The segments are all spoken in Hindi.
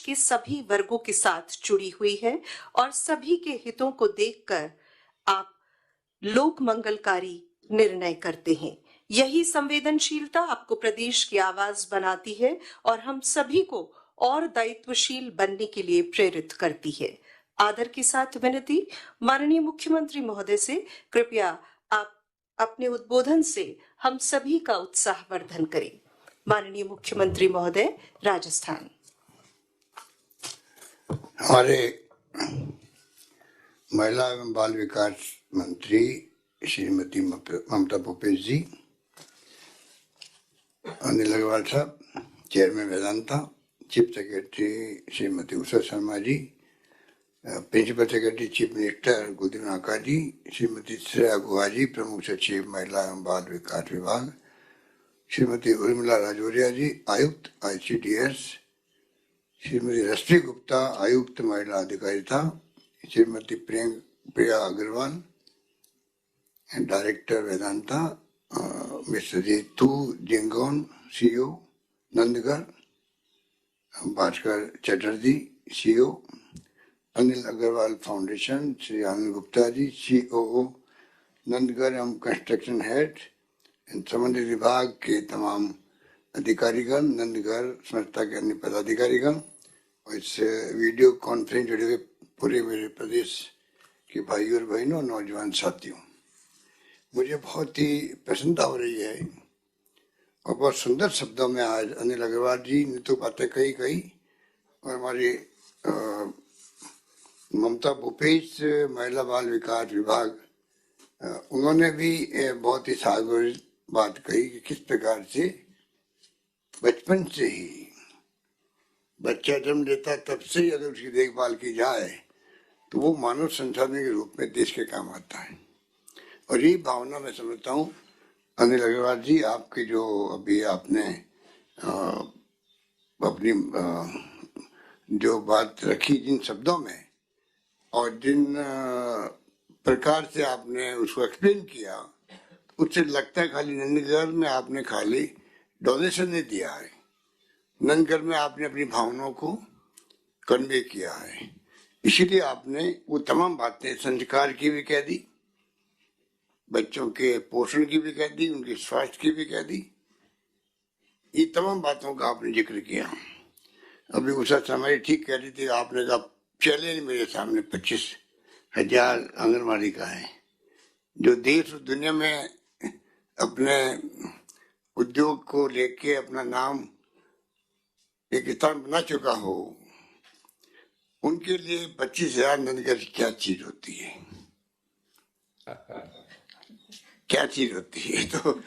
के सभी वर्गों के साथ जुड़ी हुई है और सभी के हितों को देखकर आप लोक मंगलकारी निर्णय करते हैं। यही संवेदनशीलता आपको प्रदेश की आवाज बनाती है और हम सभी को और दायित्वशील बनने के लिए प्रेरित करती है। आदर के साथ विनती, माननीय मुख्यमंत्री महोदय से कृपया आप अपने उद्बोधन से हम सभी का उत्साहवर्धन करें। माननीय मुख्यमंत्री महोदय, राजस्थान। हमारे महिला एवं बाल विकास मंत्री श्रीमती ममता भूपेश जी, अनिल अग्रवाल साहब, chairman Vedanta, chief secretary Shrimati Usha Sharma ji, principal secretary chief minister Guldeen Aka ji, Shrimati Shreya गुहा जी, प्रमुख सचिव महिला एवं बाल विकास विभाग, श्रीमती उर्मिला राजौरिया जी, आयुक्त ICDS, श्रीमती रश्मि गुप्ता, आयुक्त महिला अधिकारिता, Shrimati Priya Agarwal, director Vedanta, mister Jitu Jingon, CEO Nandghar, Bhaskar Chatterjee, CEO Anil Agarwal foundation, Shri Anand Gupta ji, COO Nandghar एवं कंस्ट्रक्शन हेड, संबंधित विभाग के तमाम अधिकारीगण, नंदगढ़ संस्था के अन्य पदाधिकारीगण और इस वीडियो कॉन्फ्रेंस जुड़े हुए पूरे मेरे प्रदेश के भाइयों और बहनों, नौजवान साथियों, मुझे बहुत ही प्रसन्नता हो रही है और बहुत सुंदर शब्दों में आज अनिल अग्रवाल जी ने तो बातें कही और हमारी ममता भूपेश महिला बाल विकास विभाग, उन्होंने भी बहुत ही सागवान बात कही कि किस प्रकार से बचपन से ही बच्चा जन्म लेता तब से ही अगर उसकी देखभाल की जाए तो वो मानव संसाधन के रूप में देश के काम आता है। और यही भावना मैं समझता हूँ अनिल अग्रवाल जी, आपकी जो अभी आपने अपनी जो बात रखी जिन शब्दों में और जिन प्रकार से आपने उसको एक्सप्लेन किया, उससे लगता है खाली नंदगढ़ में आपने खाली डोनेशन नहीं दिया है, नंदगढ़ में आपने अपनी भावनाओं को कन्वे किया है। इसीलिए आपने वो तमाम बातें संस्कार की भी कह दी, बच्चों के पोषण की भी कह दी, उनके स्वास्थ्य की भी कह दी, ये तमाम बातों का आपने जिक्र किया। अभी उषा शर्मा ठीक कह रही थी, आपने कहा चैलेंज मेरे सामने 25,000 आंगनबाड़ी का है, जो देश और दुनिया में अपने उद्योग को लेके अपना नाम एक स्थान बना चुका हो, उनके लिए 25,000 नंदगढ़ क्या चीज होती है, क्या चीज होती है। तो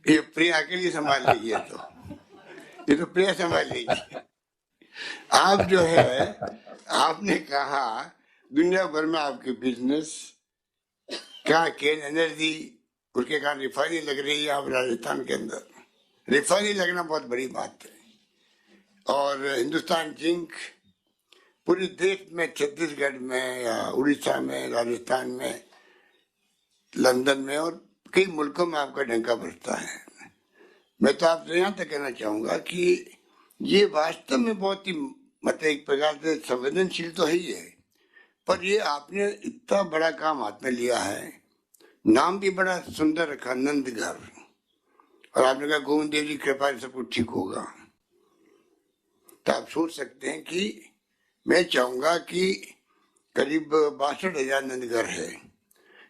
ये प्रिया के लिए संभाल लेगी, ये तो प्रिया संभाल लेगी। आप जो है, आपने कहा दुनिया भर में आपके बिजनेस क्या केन एनर्जी, उसके कारण रिफाइनरी लग रही है आप राजस्थान के अंदर, रिफाइनरी लगना बहुत बड़ी बात है। और हिंदुस्तान जिंक पूरे देश में, छत्तीसगढ़ में या उड़ीसा में, राजस्थान में, लंदन में और कई मुल्कों में आपका डंका बजता है। मैं तो आपसे यहाँ तक कहना चाहूंगा कि ये वास्तव में बहुत ही मतलब एक प्रकार से संवेदनशील तो है ही है, पर ये आपने इतना बड़ा काम हाथ में लिया है, नाम भी बड़ा सुंदर रखा नंदगढ़, और आपने कहा गोविंद देव जी कृपा से सब कुछ ठीक होगा। तो आप सोच सकते हैं कि मैं चाहूंगा कि करीब 62,000 नंदगढ़ है।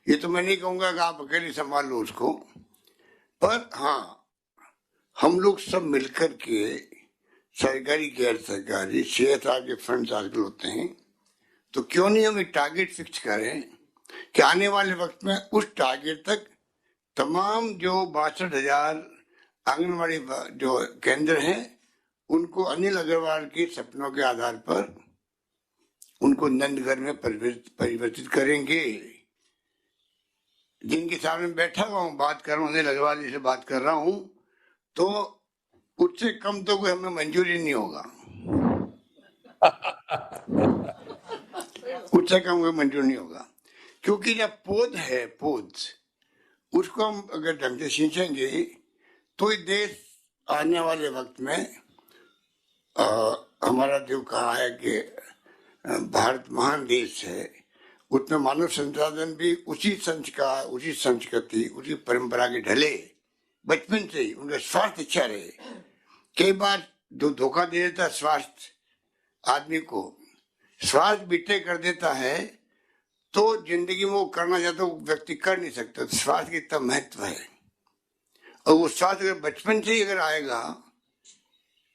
ये तो मैं नहीं कहूंगा कि आप अकेले संभाल लो उसको, पर हाँ हम लोग सब मिलकर के सरकारी गैर सरकारी CSR के फंड्स आजकल होते हैं, तो क्यों नहीं हम एक टारगेट फिक्स करें कि आने वाले वक्त में उस टारगेट तक तमाम जो 62,000 आंगनबाड़ी जो केंद्र हैं उनको अनिल अग्रवाल के सपनों के आधार पर उनको नंदगढ़ में परिवर्तित करेंगे। जिनके सामने बैठा हुआ हूँ, बात कर रहा हूँ, अनिल अग्रवाल जी से बात कर रहा हूँ, तो उससे कम तो कोई हमें मंजूरी नहीं होगा, उससे कम कोई मंजूर नहीं होगा, क्योंकि जब पौध है, पौध उसको हम अगर ढंग से सींचेंगे तो ये देश आने वाले वक्त में हमारा जो कहा है कि भारत महान देश है, उसमें मानव संसाधन भी उसी संस्कार, उसी संस्कृति, उसी परंपरा के ढले बचपन से ही उनका स्वास्थ्य अच्छा रहे। कई बार जो धोखा दे देता स्वास्थ्य आदमी को, स्वास्थ्य बिटे कर देता है, तो जिंदगी में वो करना चाहता वो व्यक्ति कर नहीं सकता। स्वास्थ्य का इतना महत्व है, और वो स्वास्थ्य अगर बचपन से ही अगर आएगा,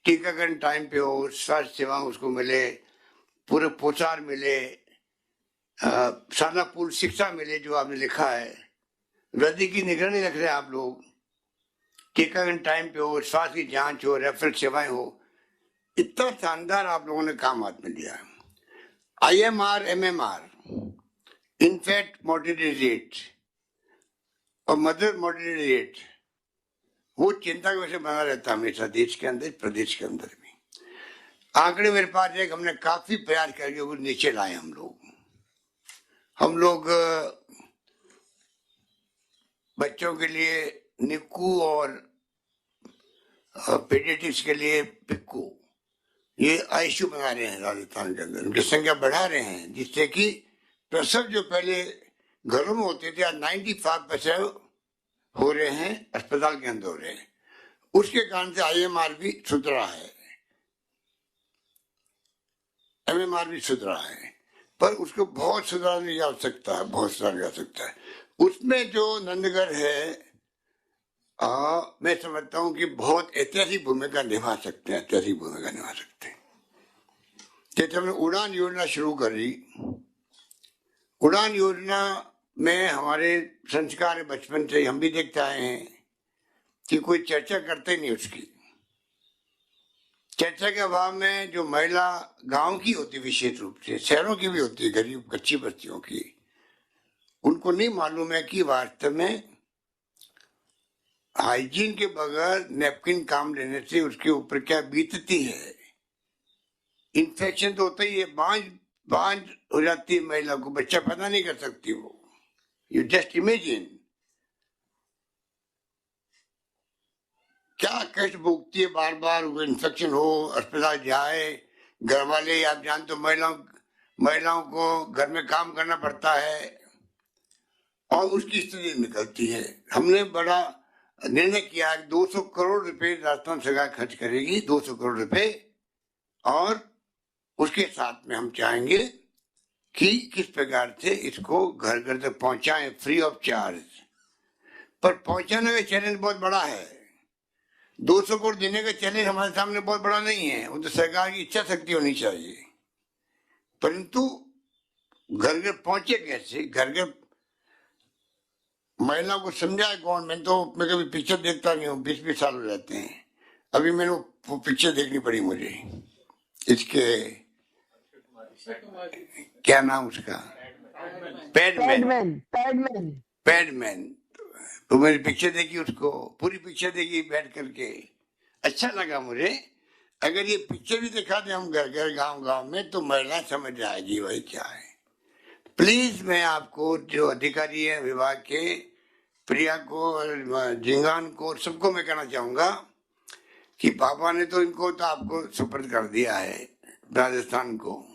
टीकाकरण टाइम पे हो, स्वास्थ्य सेवा उसको मिले, पूरे पोचार मिले, शालापूर्ण शिक्षा मिले, जो आपने लिखा है, वृद्धि की निगरानी रख रहे हैं आप लोग, टीकाकरण टाइम पे हो, स्वास्थ्य की जांच हो, रेफरल सेवाएं हो, इतना शानदार आप लोगों ने काम हाथ में लिया। IMR, MMR, in fact mortality rate और मदर मोर्टेलिटी रेट, वो चिंता की वजह से बना रहता हमेशा देश के अंदर, प्रदेश के अंदर भी। आंकड़े मेरे पास है, हमने काफी प्रयास करके वो नीचे लाए हम लोग बच्चों के लिए निक्कू और पीडियाट्रिक्स के लिए पिक्कू, ये ICU बना रहे हैं राजस्थान के अंदर, उनकी संख्या बढ़ा रहे हैं, जिससे कि प्रसव जो पहले घरों में होते थे, आज 95% हो रहे हैं अस्पताल के अंदर हो रहे हैं। उसके कारण से IMR भी सुधरा है, MMR भी सुधरा है, पर उसको बहुत सुधारने की आवश्यकता है, बहुत सुधारने की आवश्यकता है। उसमें जो नंदगढ़ है, मैं समझता हूँ कि बहुत ऐतिहासिक भूमिका निभा सकते हैं, ऐतिहासिक भूमिका निभा सकते हैं। जैसे हमने उड़ान योजना शुरू करी, उड़ान योजना में हमारे संस्कार बचपन से हम भी देखते आए हैं कि कोई चर्चा करते नहीं उसकी। चर्चा के अभाव में जो महिला गांव की होती, विशेष रूप से शहरों की भी होती है, गरीब कच्ची बस्तियों की, उनको नहीं मालूम है कि वास्तव में हाइजीन के बगैर नैपकिन काम लेने से उसके ऊपर क्या बीतती है। इन्फेक्शन तो होता ही है, बांझ हो जाती है महिला को, बच्चा पैदा नहीं कर सकती वो। यू जस्ट इमेजिन क्या कष्ट भोगती है, बार बार वो इन्फेक्शन हो, अस्पताल जाए, घर वाले, आप जानते हो महिलाओं को घर में काम करना पड़ता है, और उसकी स्थिति निकलती है। हमने बड़ा निर्णय किया 200 करोड़ रुपए राजस्थान सरकार खर्च करेगी, 200 करोड़ रुपए, और उसके साथ में हम चाहेंगे कि किस प्रकार से इसको घर घर तक पहुंचाएं फ्री ऑफ चार्ज। पर पहुंचाने का चैलेंज बहुत बड़ा है, 200 करोड़ देने का चैलेंज हमारे सामने बहुत बड़ा नहीं है, वो तो सरकार की इच्छा शक्ति होनी चाहिए। परंतु घर घर पहुंचे कैसे, घर घर महिला को समझाए कौन। मैं कभी पिक्चर देखता नहीं हूँ, 20-20 साल हो जाते हैं, अभी मैंने वो पिक्चर देखनी पड़ी मुझे, इसके क्या नाम उसका, पैडमैन। तो मैंने पिक्चर देखी, उसको पूरी पिक्चर देखी बैठ करके, अच्छा लगा मुझे। अगर ये पिक्चर भी दिखा दे हम घर घर गांव गांव में, तो महिला समझ जाएगी वही क्या है। प्लीज मैं आपको, जो अधिकारी है विभाग के, प्रिया को, जिंगान को, सबको मैं कहना चाहूंगा कि पापा ने तो इनको तो आपको सुपुर्द कर दिया है राजस्थान को,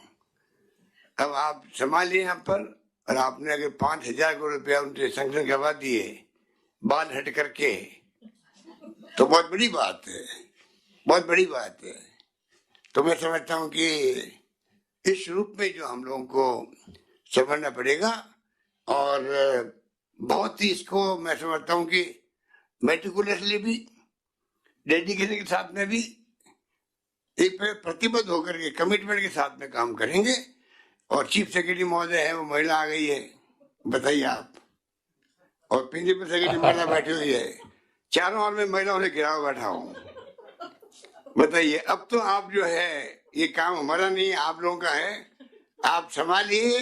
अब आप संभालिए यहाँ पर। और आपने अगर 5,000 करोड़ रुपया उनसे सैंक्शन करवा दिए बाल हट करके, तो बहुत बड़ी बात है, बहुत बड़ी बात है। तो मैं समझता हूँ कि इस रूप में जो हम लोगों को समझना पड़ेगा, और बहुत ही इसको मैं समझता हूँ कि मेटिकुलसली भी, डेडिकेशन के साथ में भी, एक प्रतिबद्ध होकर के, कमिटमेंट के साथ में काम करेंगे। और चीफ सेक्रेटरी महोदय है, वो महिला आ गई है, बताइए आप, और प्रिंसिपल सेक्रेटरी महिला बैठी हुई है, चारों ओर में महिलाओं ने घिराव बैठा हूँ। बताइए, अब तो आप जो है, ये काम हमारा नहीं है, आप लोगों का है। आप संभालिए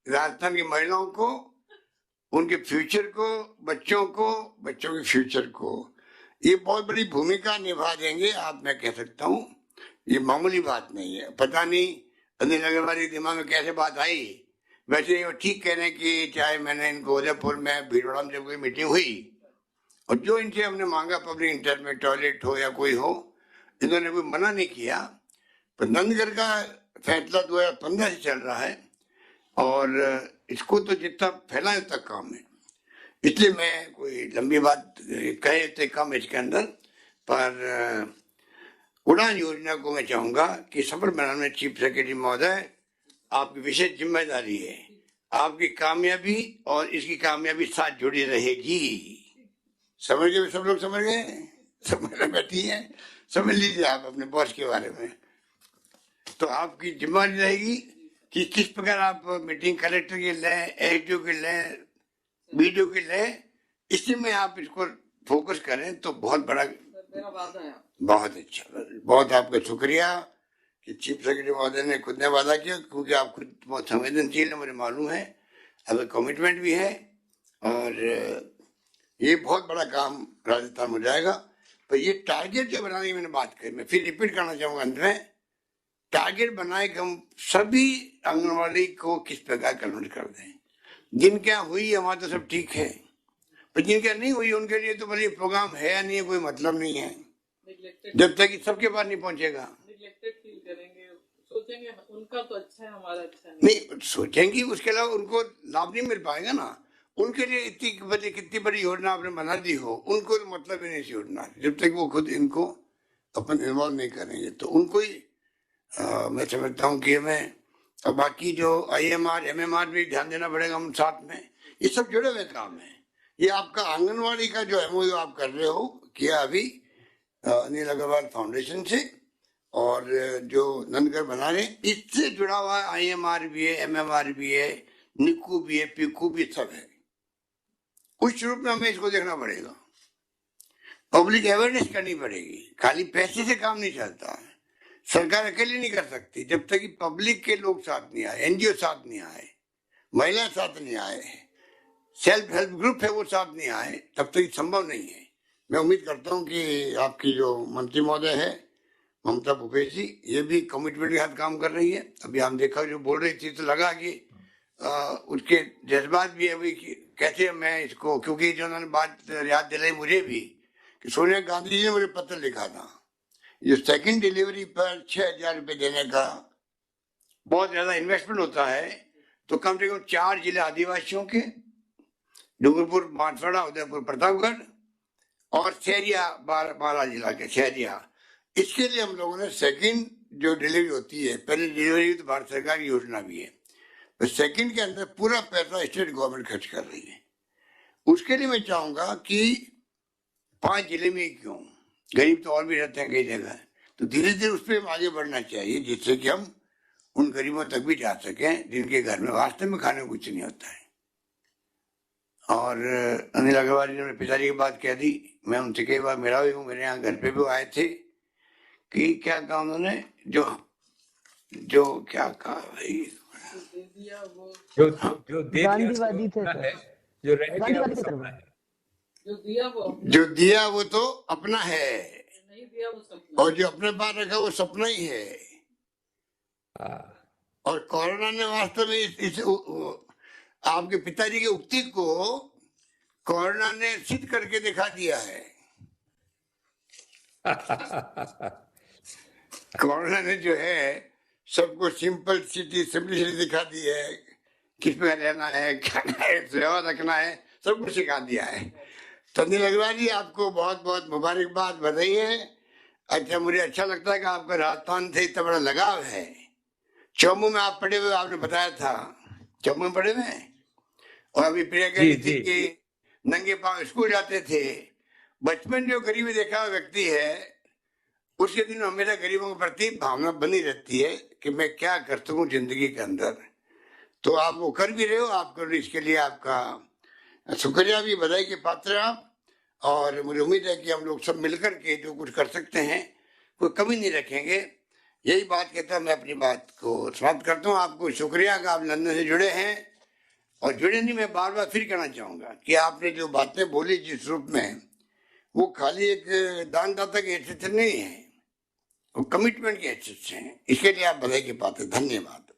राजस्थान की महिलाओं को, उनके फ्यूचर को, बच्चों के फ्यूचर को। ये बहुत बड़ी भूमिका निभा देंगे आप, मैं कह सकता हूँ, ये मामूली बात नहीं है। पता नहीं अनिल अग्रवाल के दिमाग में कैसे बात आई। वैसे वो ठीक कह रहे हैं कि चाहे मैंने इनको उदयपुर में भीलवाड़ा में जब कोई मीटिंग हुई, और जो इनसे हमने मांगा पब्लिक इंटर में टॉयलेट हो या कोई हो, इन्होंने कोई मना नहीं किया। पर नंदगढ़ का फैसला 2015 से चल रहा है और इसको तो जितना फैलाए उतना काम है, इसलिए मैं कोई लंबी बात कहे तो कम इसके अंदर। पर उड़ान योजना को मैं चाहूंगा कि सफल बनाने में चीफ सेक्रेटरी महोदय आपकी विशेष जिम्मेदारी है। आपकी कामयाबी और इसकी कामयाबी साथ जुड़ी रहेगी। समझ गए सब लोग? समझ गए? समझ बैठी है, समझ लीजिए आप अपने बॉस के बारे में। तो आपकी जिम्मेदारी रहेगी कि किस प्रकार आप मीटिंग कलेक्टर की लें, एसडीओ की लें, बीडीओ की लें, इसी में आप इसको फोकस करें तो बहुत बड़ा, बहुत अच्छा, बहुत आपका शुक्रिया कि चीफ सेक्रेटरी महोदय ने खुद ने वादा किया, क्योंकि आप खुद बहुत संवेदनशील है, मुझे मालूम है, अब कमिटमेंट भी है और ये बहुत बड़ा काम राजस्थान में जाएगा। पर ये टारगेट जो बनाने की मैंने बात कही, मैं फिर रिपीट करना चाहूंगा अंत में, टारगेट बनाए कि हम सभी आंगनबाड़ी को किस प्रकार कन्वर्ट कर दें। जिनके यहाँ हुई है वहां तो सब ठीक है, पर जिनके नहीं हुई उनके लिए तो भले प्रोग्राम है या नहीं है, कोई मतलब नहीं है जब तक कि सबके पास नहीं पहुंचेगा। सोचेंगे उनका तो अच्छा है, हमारा अच्छा नहीं सोचेंगे, उसके अलावा उनको लाभ नहीं मिल पाएगा ना। उनके लिए इतनी कितनी बड़ी योजना आपने बना दी हो, उनको तो मतलब ही नहीं इस योजना, जब तक वो खुद इनको अपन इन्वॉल्व नहीं करेंगे तो उनको ही मैं समझता हूँ कि हमें, और बाकी जो IMR MMR भी ध्यान देना पड़ेगा हम साथ में, ये सब जुड़े हुए काम है। ये आपका आंगनवाड़ी का जो MOU आप कर रहे हो किया अभी अनिल अग्रवाल फाउंडेशन से, और जो नंदगढ़ बना रहे इससे जुड़ा हुआ IMR भी है, MMR भी है, निकू भी है, पीकू भी, सब है। उस रूप में हमें इसको देखना पड़ेगा, पब्लिक अवेयरनेस करनी पड़ेगी। खाली पैसे से काम नहीं चलता है, सरकार अकेले नहीं कर सकती जब तक कि पब्लिक के लोग साथ नहीं आए, NGO साथ नहीं आए, महिला साथ नहीं आए, सेल्फ हेल्प ग्रुप है वो साथ नहीं आए, तब तक संभव नहीं है। मैं उम्मीद करता हूँ कि आपकी जो मंत्री महोदय है ममता भूपेश जी, ये भी कमिटमेंट के साथ काम कर रही है। अभी हम देखा जो बोल रही थी तो लगा कि उसके जज्बात भी है अभी कैसे मैं इसको, क्योंकि जो उन्होंने बात याद दिलाई मुझे भी कि सोनिया गांधी जी ने मुझे पत्र लिखा था, ये सेकंड डिलीवरी पर 6,000 रुपये देने का बहुत ज्यादा इन्वेस्टमेंट होता है, तो कम से कम 4 जिले आदिवासियों के, डूंगरपुर, बांसवाड़ा, उदयपुर, प्रतापगढ़ और शहरिया, 12 जिला के शहरिया, इसके लिए हम लोगों ने सेकंड जो डिलीवरी होती है, पहले डिलीवरी तो भारत सरकार की योजना भी है, तो सेकंड के अंदर पूरा पैसा स्टेट गवर्नमेंट खर्च कर रही है। उसके लिए मैं चाहूंगा कि 5 जिले में क्यों, गरीब तो और भी रहते हैं कई जगह, तो धीरे धीरे उस पर आगे बढ़ना चाहिए, जिससे कि हम उन गरीबों तक भी जा सकें जिनके घर में वास्तव में खाने को कुछ नहीं होता है। और अनिल अग्रवाल जी ने पिताजी की बात कह दी, मैं उनसे कई बार मिला भी हूँ, मेरे यहाँ घर पे भी आए थे, कि क्या कहा उन्होंने, जो क्या कहा भाई, जो गांधीवादी थे, जो रह गया वो अपना है, जो दिया वो तो अपना है, नहीं दिया वो सपना, और जो अपने पास रखा वो सपना ही है। और कोरोना ने वास्तव में इस आपके पिताजी की उक्ति को कोरोना ने सिद्ध करके दिखा दिया है। कोरोना ने जो है सबको सिंपल सिंपलिसिटी दिखा दी है, किस पे रहना है, खाना है, सेवा रखना है, सब कुछ सिखा दिया है। तो अनिल अग्रवाल जी आपको बहुत बहुत मुबारकबाद, बधाई है। अच्छा, मुझे अच्छा लगता है कि आपका राजस्थान से इतना बड़ा लगाव है। चौमू में आप पढ़े हुए, आपने बताया था चौमू में पढ़े हुए, और अभी प्रिया कह रही थी कि नंगे पांव स्कूल जाते थे। बचपन जो गरीबी देखा हुआ व्यक्ति है उसके दिन हमेशा गरीबों के प्रति भावना बनी रहती है कि मैं क्या कर सकूं जिंदगी के अंदर, तो आप वो कर भी रहे हो। आपको इसके लिए आपका शुक्रिया भी, बधाई के पात्र आप। और मुझे उम्मीद है कि हम लोग सब मिलकर के जो कुछ कर सकते हैं कोई कमी नहीं रखेंगे। यही बात कहता मैं अपनी बात को समाप्त करता हूँ। आपको शुक्रिया कि आप लंदन से जुड़े हैं, और जुड़े नहीं, मैं बार बार फिर कहना चाहूंगा कि आपने जो बातें बोली जिस रूप में, वो खाली एक दानदाता की हैसियत नहीं है, वो कमिटमेंट की हैसियत से है। इसके लिए आप बधाई के पात्र। धन्यवाद।